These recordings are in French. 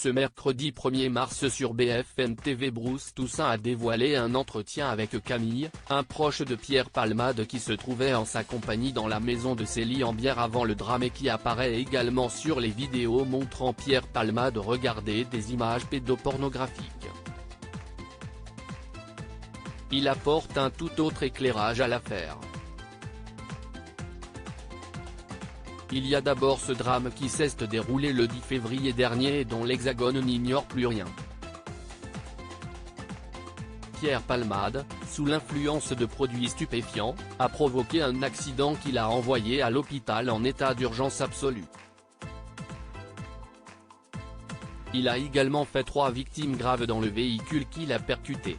Ce mercredi 1er mars sur BFM TV, Bruce Toussaint a dévoilé un entretien avec Camille, un proche de Pierre Palmade qui se trouvait en sa compagnie dans la maison de Célie en bière avant le drame et qui apparaît également sur les vidéos montrant Pierre Palmade regarder des images pédopornographiques. Il apporte un tout autre éclairage à l'affaire. Il y a d'abord ce drame qui s'est déroulé le 10 février dernier et dont l'Hexagone n'ignore plus rien. Pierre Palmade, sous l'influence de produits stupéfiants, a provoqué un accident qui l'a envoyé à l'hôpital en état d'urgence absolue. Il a également fait 3 victimes graves dans le véhicule qu'il a percuté.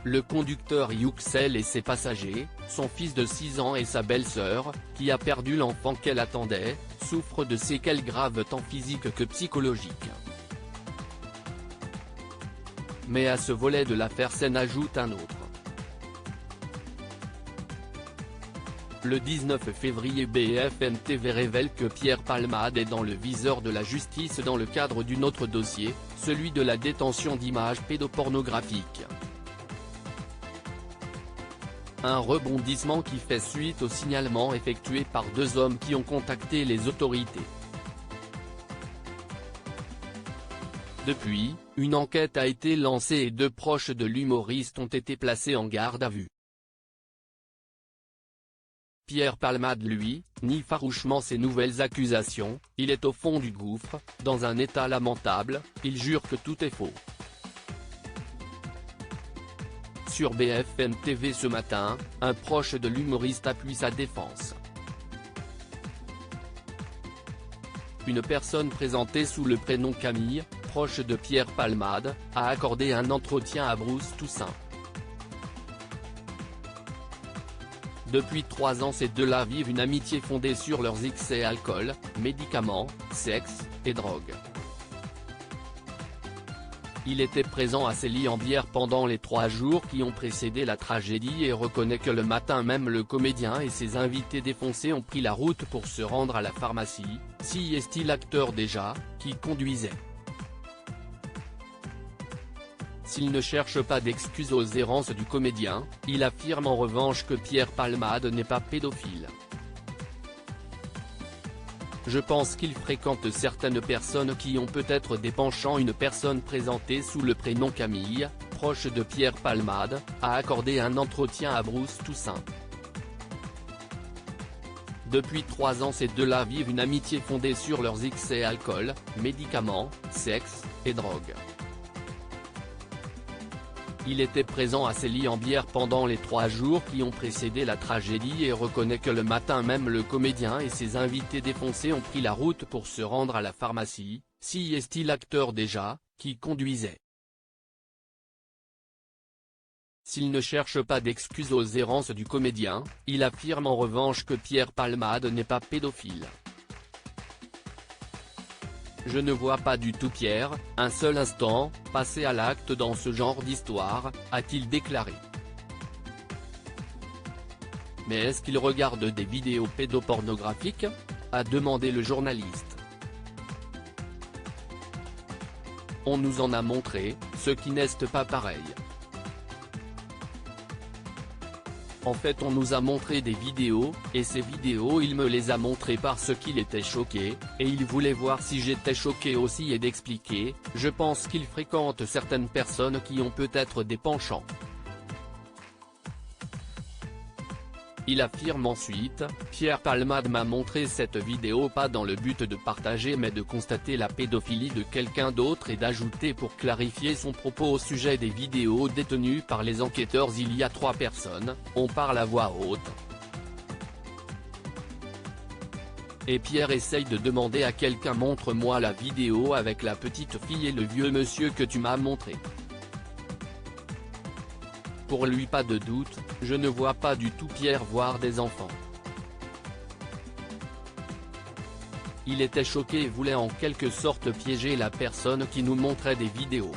Le conducteur Yuxel et ses passagers, son fils de 6 ans et sa belle-sœur, qui a perdu l'enfant qu'elle attendait, souffrent de séquelles graves tant physiques que psychologiques. Mais à ce volet de l'affaire s'en ajoute un autre. Le 19 février, BFM TV révèle que Pierre Palmade est dans le viseur de la justice dans le cadre d'un autre dossier, celui de la détention d'images pédopornographiques. Un rebondissement qui fait suite au signalement effectué par 2 hommes qui ont contacté les autorités. Depuis, une enquête a été lancée et 2 proches de l'humoriste ont été placés en garde à vue. Pierre Palmade lui, nie farouchement ces nouvelles accusations, il est au fond du gouffre, dans un état lamentable, il jure que tout est faux. Sur BFM TV ce matin, un proche de l'humoriste appuie sa défense. Une personne présentée sous le prénom Camille, proche de Pierre Palmade, a accordé un entretien à Bruce Toussaint. Depuis 3 ans, ces deux-là vivent une amitié fondée sur leurs excès alcool, médicaments, sexe, et drogue. Il était présent à Célie en bière pendant les 3 jours qui ont précédé la tragédie et reconnaît que le matin même le comédien et ses invités défoncés ont pris la route pour se rendre à la pharmacie, si est-il l'acteur déjà, qui conduisait. S'il ne cherche pas d'excuses aux errances du comédien, il affirme en revanche que Pierre Palmade n'est pas pédophile. Je pense qu'il fréquente certaines personnes qui ont peut-être des penchants. Une personne présentée sous le prénom Camille, proche de Pierre Palmade, a accordé un entretien à Bruce Toussaint. Depuis 3 ans, ces deux-là vivent une amitié fondée sur leurs excès alcool, médicaments, sexe, et drogue. Il était présent à Célie en bière pendant les 3 jours qui ont précédé la tragédie et reconnaît que le matin même le comédien et ses invités défoncés ont pris la route pour se rendre à la pharmacie, si est-il l'acteur déjà, qui conduisait. S'il ne cherche pas d'excuses aux errances du comédien, il affirme en revanche que Pierre Palmade n'est pas pédophile. Je ne vois pas du tout Pierre, un seul instant, passer à l'acte dans ce genre d'histoire, a-t-il déclaré. Mais est-ce qu'il regarde des vidéos pédopornographiques ? A demandé le journaliste. On nous en a montré, ce qui n'est pas pareil. En fait, on nous a montré des vidéos, et ces vidéos il me les a montrées parce qu'il était choqué, et il voulait voir si j'étais choqué aussi et d'expliquer, je pense qu'il fréquente certaines personnes qui ont peut-être des penchants. Il affirme ensuite, Pierre Palmade m'a montré cette vidéo pas dans le but de partager mais de constater la pédophilie de quelqu'un d'autre et d'ajouter pour clarifier son propos au sujet des vidéos détenues par les enquêteurs. Il y a 3 personnes, on parle à voix haute. Et Pierre essaye de demander à quelqu'un montre-moi la vidéo avec la petite fille et le vieux monsieur que tu m'as montré. Pour lui pas de doute, je ne vois pas du tout Pierre voir des enfants. Il était choqué et voulait en quelque sorte piéger la personne qui nous montrait des vidéos.